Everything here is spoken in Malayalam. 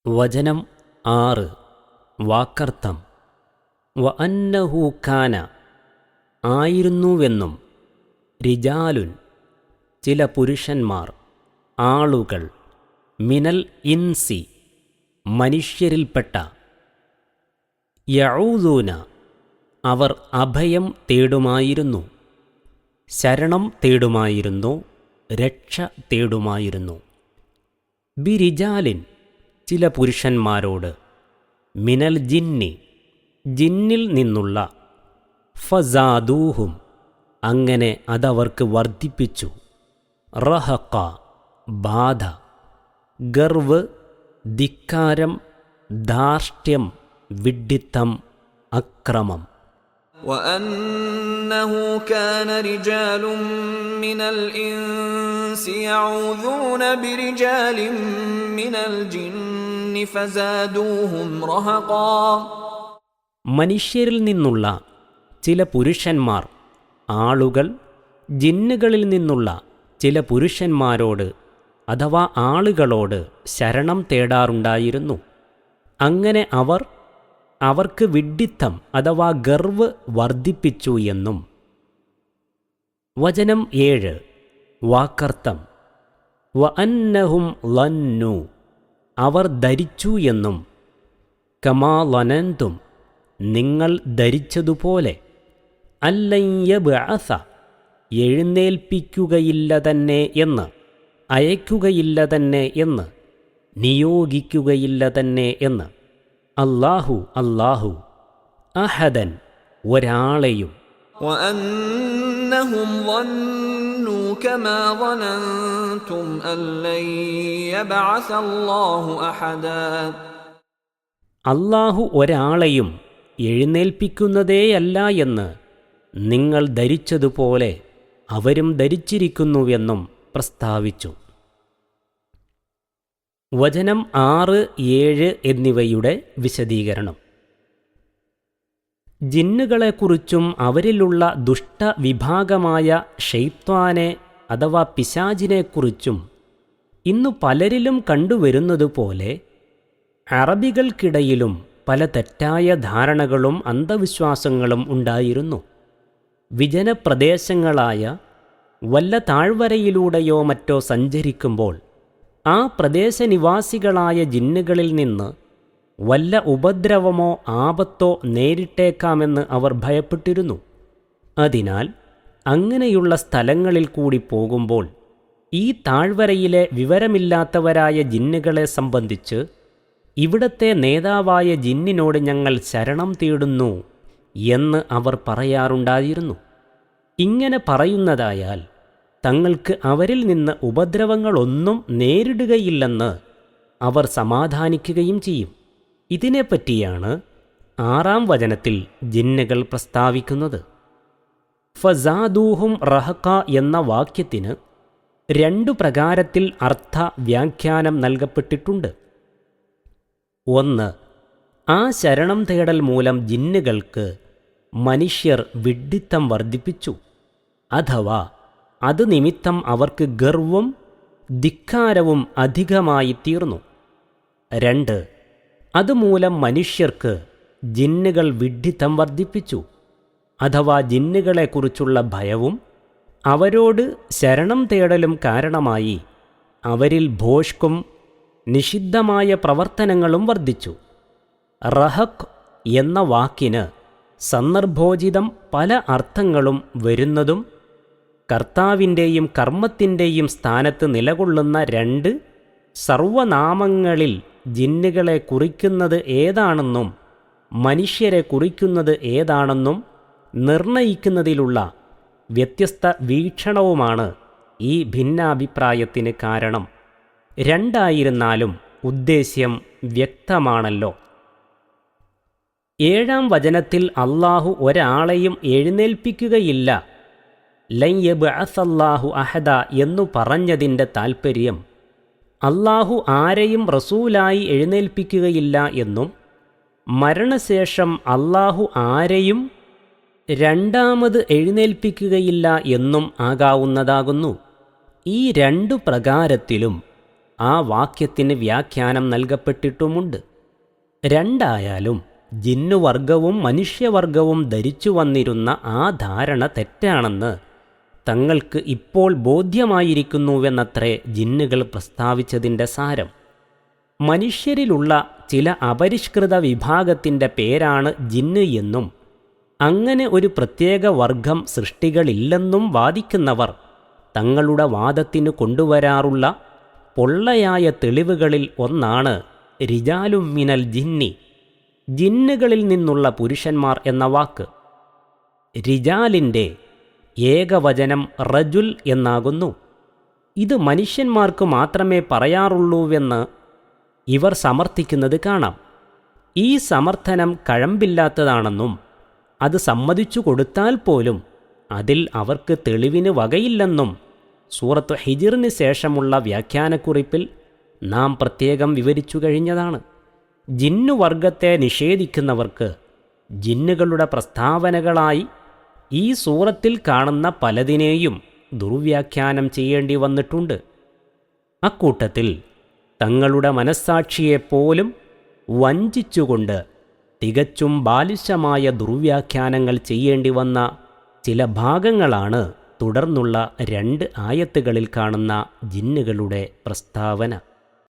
വചനം 6. വാക്കർത്ഥം. വ അന്നഹു കാന, ആയിരുന്നുവെന്നും, റിജാലുൻ, ചില പുരുഷന്മാർ, ആളുകൾ, മിനൽ ഇൻസി, മനുഷ്യരിൽപ്പെട്ട, യഊദൂന, അവർ അഭയം തേടുമായിരുന്നു, ശരണം തേടുമായിരുന്നു, രക്ഷ തേടുമായിരുന്നു, ബിരിജാലിൻ, ചില പുരുഷന്മാരോട്, മിനൽ ജിന്നി, ജിന്നിൽ നിന്നുള്ള, ഫസാദൂഹും, അങ്ങനെ അതവർക്ക് വർദ്ധിപ്പിച്ചു, റഹഖ, ബാധ, ഗർവ്, ധിക്കാരം, ധാർഷ്ട്യം, വിഡ്ഢിത്തം, അക്രമം. وَأَنَّهُ كَانَ رِجَالٌ مِّنَ الْإِنسِ يَعُوذُونَ بِرِجَالٍ مِّنَ الْجِنِّ فَزَادُوهُمْ رَهَقًا. മനുഷ്യരിൽ നിന്നുള്ള ചില പുരുഷന്മാർ, ആളുകൾ, ജിന്നുകളിൽ നിന്നുള്ള ചില പുരുഷന്മാരോട് അഥവാ ആളുകളോട് ശരണം തേടാറുണ്ടായിരുന്നു. അങ്ങനെ അവർക്ക് വിഡ്ഢിത്തം അഥവാ ഗർവ് വർദ്ധിപ്പിച്ചു എന്നും. വചനം 7. വാക്കർത്ഥം. വ അന്നഹും ലന്നു, അവർ ധരിച്ചു എന്നും, കമാ ലനന്തും, നിങ്ങൾ ധരിച്ചതുപോലെ, അല്ലൻ യബ്അസ, എഴുന്നേൽപ്പിക്കുകയില്ല തന്നെ എന്ന്, അയക്കുകയില്ല തന്നെ എന്ന്, നിയോഗിക്കുകയില്ല തന്നെ എന്ന്, അല്ലാഹു അഹദൻ, ഒരാളെയും. وَأَنَّهُمْ ظَنُّوا كَمَا ظَنَنْتُمْ أَن لَّن يَبْعَثَ اللَّهُ أَحَدًا. അല്ലാഹു ഒരാളെയും എഴുന്നേൽപ്പിക്കുന്നതേയല്ല എന്ന് നിങ്ങൾ ധരിച്ചതുപോലെ അവരും ധരിച്ചിരിക്കുന്നുവെന്നും പ്രസ്താവിച്ചു. വചനം 6, 7 എന്നിവയുടെ വിശദീകരണം. ജിന്നുകളെക്കുറിച്ചും അവരിലുള്ള ദുഷ്ടവിഭാഗമായ ഷൈത്വാനെ അഥവാ പിശാചിനെക്കുറിച്ചും ഇന്നു പലരിലും കണ്ടുവരുന്നതുപോലെ അറബികൾക്കിടയിലും പല തെറ്റായ ധാരണകളും അന്ധവിശ്വാസങ്ങളും ഉണ്ടായിരുന്നു. വിജനപ്രദേശങ്ങളായ വല്ല താഴ്വരയിലൂടെയോ മറ്റോ സഞ്ചരിക്കുമ്പോൾ ആ പ്രദേശനിവാസികളായ ജിന്നുകളിൽ നിന്ന് വല്ല ഉപദ്രവമോ ആപത്തോ നേരിട്ടേക്കാമെന്ന് അവർ ഭയപ്പെട്ടിരുന്നു. അതിനാൽ അങ്ങനെയുള്ള സ്ഥലങ്ങളിൽ കൂടി പോകുമ്പോൾ ഈ താഴ്വരയിലെ വിവരമില്ലാത്തവരായ ജിന്നുകളെ സംബന്ധിച്ച് ഇവിടത്തെ നേതാവായ ജിന്നിനോട് ഞങ്ങൾ ശരണം തേടുന്നു എന്ന് അവർ പറയാറുണ്ടായിരുന്നു. ഇങ്ങനെ പറയുന്നതായാൽ തങ്ങൾക്ക് അവരിൽ നിന്ന് ഉപദ്രവങ്ങളൊന്നും നേരിടുകയില്ലെന്ന് അവർ സമാധാനിക്കുകയും ചെയ്യും. ഇതിനെപ്പറ്റിയാണ് 6-ാം വചനത്തിൽ ജിന്നുകൾ പ്രസ്താവിക്കുന്നത്. ഫസാദൂഹും റഹഖ എന്ന വാക്യത്തിന് 2 പ്രകാരത്തിൽ അർത്ഥവ്യാഖ്യാനം നൽകപ്പെട്ടിട്ടുണ്ട്. 1. ആ ശരണം തേടൽ മൂലം ജിന്നുകൾക്ക് മനുഷ്യർ വിഡ്ഢിത്തം വർദ്ധിപ്പിച്ചു, അഥവാ അത് നിമിത്തം അവർക്ക് ഗർവും ധിക്കാരവും അധികമായി തീർന്നു. 2. അതുമൂലം മനുഷ്യർക്ക് ജിന്നുകൾ വിഡ്ഢിത്തം വർദ്ധിപ്പിച്ചു, അഥവാ ജിന്നുകളെക്കുറിച്ചുള്ള ഭയവും അവരോട് ശരണം തേടലും കാരണമായി അവരിൽ ഭോഷ്കും നിഷിദ്ധമായ പ്രവർത്തനങ്ങളും വർദ്ധിച്ചു. റഹഖ് എന്ന വാക്കിന് സന്ദർഭോചിതം പല അർത്ഥങ്ങളും വരുന്നതും കർത്താവിൻ്റെയും കർമ്മത്തിൻ്റെയും സ്ഥാനത്ത് നിലകൊള്ളുന്ന 2 സർവനാമങ്ങളിൽ ജിന്നുകളെ കുറിക്കുന്നത് ഏതാണെന്നും മനുഷ്യരെ കുറിക്കുന്നത് ഏതാണെന്നും നിർണയിക്കുന്നതിലുള്ള വ്യത്യസ്ത വീക്ഷണവുമാണ് ഈ ഭിന്നാഭിപ്രായത്തിന് കാരണം. 2 ഉദ്ദേശ്യം വ്യക്തമാണല്ലോ. 7-ാം വചനത്തിൽ അല്ലാഹു ഒരാളെയും എഴുന്നേൽപ്പിക്കുകയില്ല, ലൻ യബ്അസല്ലാഹു അഹദ എന്നു പറഞ്ഞതിൻ്റെ താൽപ്പര്യം അല്ലാഹു ആരെയും റസൂലായി എഴുന്നേൽപ്പിക്കുകയില്ല എന്നും മരണശേഷം അല്ലാഹു ആരെയും രണ്ടാമത് എഴുന്നേൽപ്പിക്കുകയില്ല എന്നും ആകാവുന്നതാകുന്നു. ഈ 2 പ്രകാരത്തിലും ആ വാക്യത്തിന് വ്യാഖ്യാനം നൽകപ്പെട്ടിട്ടുമുണ്ട്. രണ്ടായാലും ജിന്നുവർഗവും മനുഷ്യവർഗവും ധരിച്ചു വന്നിരുന്ന ആ ധാരണ തെറ്റാണെന്ന് തങ്ങൾക്ക് ഇപ്പോൾ ബോധ്യമായിരിക്കുന്നുവെന്നത്രേ ജിന്നുകൾ പ്രസ്താവിച്ചതിൻ്റെ സാരം. മനുഷ്യരിലുള്ള ചില അപരിഷ്കൃത വിഭാഗത്തിൻ്റെ പേരാണ് ജിന്ന് എന്നും അങ്ങനെ ഒരു പ്രത്യേക വർഗം സൃഷ്ടികളില്ലെന്നും വാദിക്കുന്നവർ തങ്ങളുടെ വാദത്തിന് കൊണ്ടുവരാറുള്ള പൊള്ളയായ തെളിവുകളിൽ ഒന്നാണ് റിജാലും മിനൽ ജിന്നി, ജിന്നുകളിൽ നിന്നുള്ള പുരുഷന്മാർ എന്ന വാക്ക്. റിജാലിൻ്റെ ഏകവചനം റജുൽ എന്നാകുന്നു. ഇത് മനുഷ്യന്മാർക്ക് മാത്രമേ പറയാറുള്ളൂവെന്ന് ഇവർ സമർത്ഥിക്കുന്നത് കാണാം. ഈ സമർത്ഥനം കഴമ്പില്ലാത്തതാണെന്നും അത് സമ്മതിച്ചു കൊടുത്താൽ പോലും അതിൽ അവർക്ക് തെളിവിന് വകയില്ലെന്നും സൂറത്ത് ഹിജ്റിന് ശേഷമുള്ള വ്യാഖ്യാനക്കുറിപ്പിൽ നാം പ്രത്യേകം വിവരിച്ചു കഴിഞ്ഞതാണ്. ജിന്നുവർഗത്തെ നിഷേധിക്കുന്നവർക്ക് ജിന്നുകളുടെ പ്രസ്താവനകളായി ഈ സൂറത്തിൽ കാണുന്ന പലതിനെയും ദുർവ്യാഖ്യാനം ചെയ്യേണ്ടി വന്നിട്ടുണ്ട്. അക്കൂട്ടത്തിൽ തങ്ങളുടെ മനസ്സാക്ഷിയെപ്പോലും വഞ്ചിച്ചുകൊണ്ട് തികച്ചും ബാലിശമായ ദുർവ്യാഖ്യാനങ്ങൾ ചെയ്യേണ്ടി വന്ന ചില ഭാഗങ്ങളാണ് തുടർന്നുള്ള 2 ആയത്തുകളിൽ കാണുന്ന ജിന്നുകളുടെ പ്രസ്താവന.